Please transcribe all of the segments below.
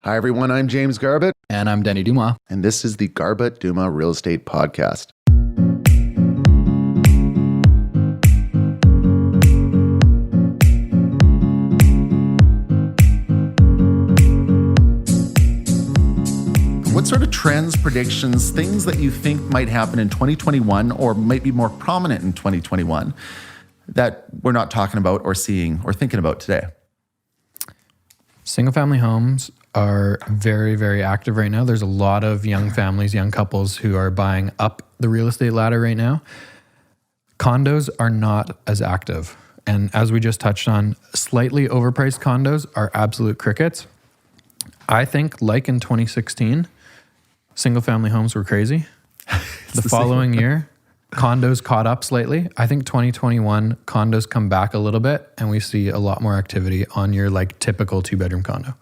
Hi, everyone. I'm James Garbutt. And I'm Denny Dumas. And this is the Garbutt Dumas Real Estate Podcast. What sort of trends, predictions, things that you think might happen in 2021 or might be more prominent in 2021 that we're not talking about or seeing or thinking about today? Single-family homes are very, very active right now. There's a lot of young families, young couples who are buying up the real estate ladder right now. Condos are not as active. And as we just touched on, slightly overpriced condos are absolute crickets. I think, like in 2016, single-family homes were crazy. The following year, condos caught up slightly. I think 2021, condos come back a little bit and we see a lot more activity on your like typical two-bedroom condo.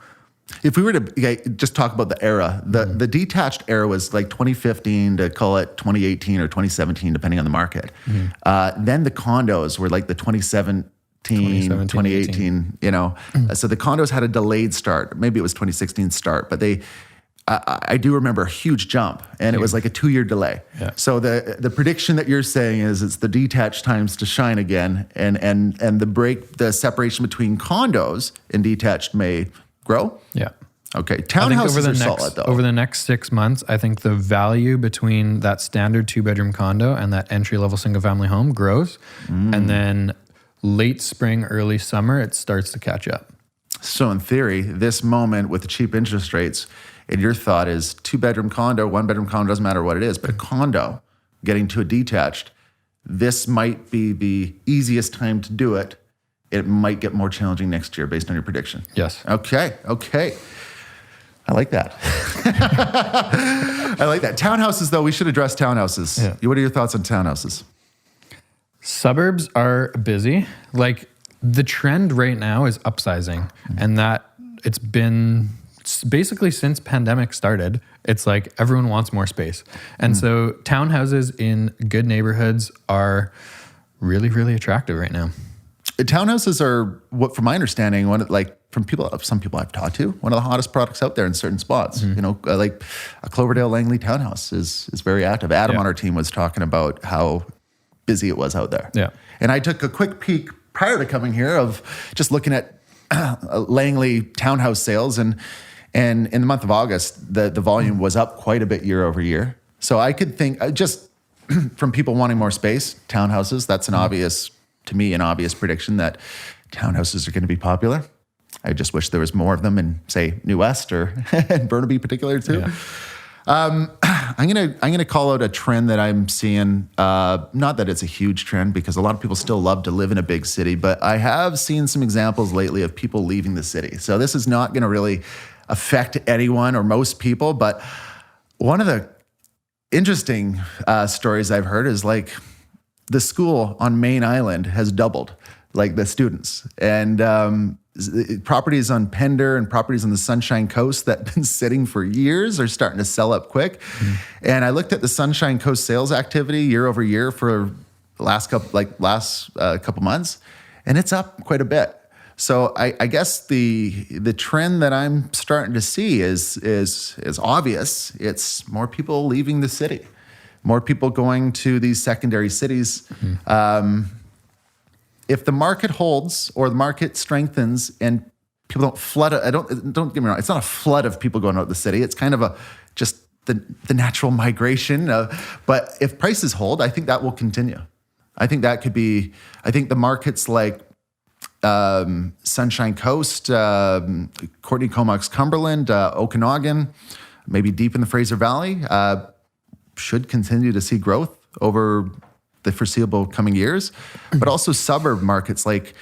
If we were to just talk about the era, the detached era was like 2015 to call it 2018 or 2017, depending on the market. Then the condos were like the 2017, 2018, you know. So the condos had a delayed start. Maybe it was 2016 start, but I do remember a huge jump, and it was like a 2-year delay. Yeah. So the prediction that you're saying is it's the detached times to shine again, and the separation between condos and detached may grow. Yeah. Okay. Townhouses are solid though. Over the next 6 months, I think the value between that standard 2-bedroom condo and that entry-level single-family home grows, and then late spring, early summer, it starts to catch up. So in theory, this moment with the cheap interest rates, and your thought is 2-bedroom condo, 1-bedroom condo, doesn't matter what it is, but a condo getting to a detached, this might be the easiest time to do it. It might get more challenging next year based on your prediction. Yes. Okay. I like that. I like that. Townhouses, though, we should address townhouses. Yeah. What are your thoughts on townhouses? Suburbs are busy. Like the trend right now is upsizing, and that it's been basically since pandemic started. It's like everyone wants more space. And so townhouses in good neighborhoods are really, really attractive right now. Townhouses are, what, from my understanding, some people I've talked to, one of the hottest products out there in certain spots. You know, like a Cloverdale Langley townhouse is very active. Adam on our team was talking about how busy it was out there. Yeah. And I took a quick peek prior to coming here of just looking at Langley townhouse sales, and in the month of August, the volume was up quite a bit year over year. So I could think just from people wanting more space, townhouses, that's an obvious prediction that townhouses are going to be popular. I just wish there was more of them in, say, New West or in Burnaby particular too. Yeah. I'm gonna call out a trend that I'm seeing. Not that it's a huge trend because a lot of people still love to live in a big city, but I have seen some examples lately of people leaving the city. So this is not going to really affect anyone or most people, but one of the interesting stories I've heard is like, the school on Main Island has doubled, like the students. And properties on Pender and properties on the Sunshine Coast that have been sitting for years are starting to sell up quick. And I looked at the Sunshine Coast sales activity year over year for the last couple months, and it's up quite a bit. So I guess the trend that I'm starting to see is obvious. It's more people leaving the city. More people going to these secondary cities. If the market holds or the market strengthens and people don't flood it, don't get me wrong, it's not a flood of people going out of the city. It's kind of just the natural migration. But if prices hold, I think that will continue. I think the markets like Sunshine Coast, Courtney Comox Cumberland, Okanagan, maybe deep in the Fraser Valley, should continue to see growth over the foreseeable coming years, but also suburb markets like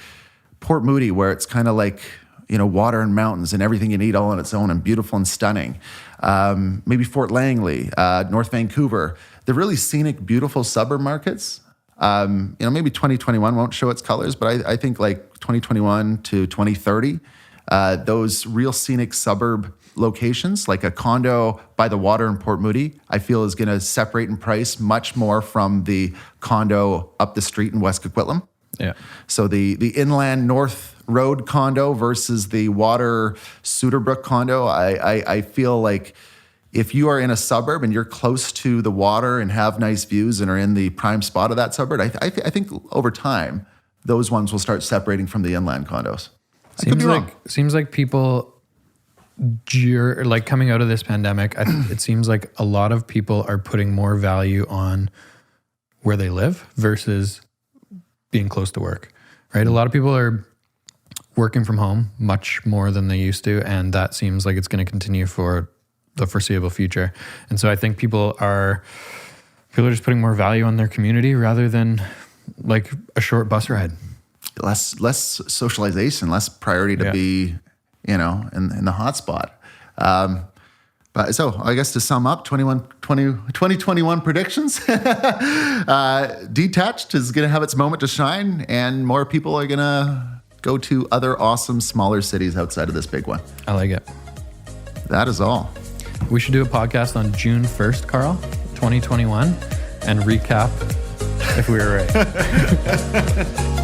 Port Moody, where it's kind of like, you know, water and mountains and everything you need all on its own and beautiful and stunning. Maybe Fort Langley, North Vancouver, the really scenic, beautiful suburb markets. Maybe 2021 won't show its colors, but I think like 2021 to 2030, those real scenic suburb locations, like a condo by the water in Port Moody, I feel is going to separate in price much more from the condo up the street in West Coquitlam. Yeah. So the inland north road condo versus the water Suiterbrook condo, I feel like if you are in a suburb and you're close to the water and have nice views and are in the prime spot of that suburb, I think over time, those ones will start separating from the inland condos. Seems like people, like coming out of this pandemic, it seems like a lot of people are putting more value on where they live versus being close to work, right? A lot of people are working from home much more than they used to, and that seems like it's going to continue for the foreseeable future. And so I think people are just putting more value on their community rather than like a short bus ride. Less socialization, less priority to be, in the hot spot. But so I guess to sum up, 2021 predictions, detached is going to have its moment to shine, and more people are going to go to other awesome smaller cities outside of this big one. I like it. That is all. We should do a podcast on June 1st, Carl, 2021, and recap if we were right.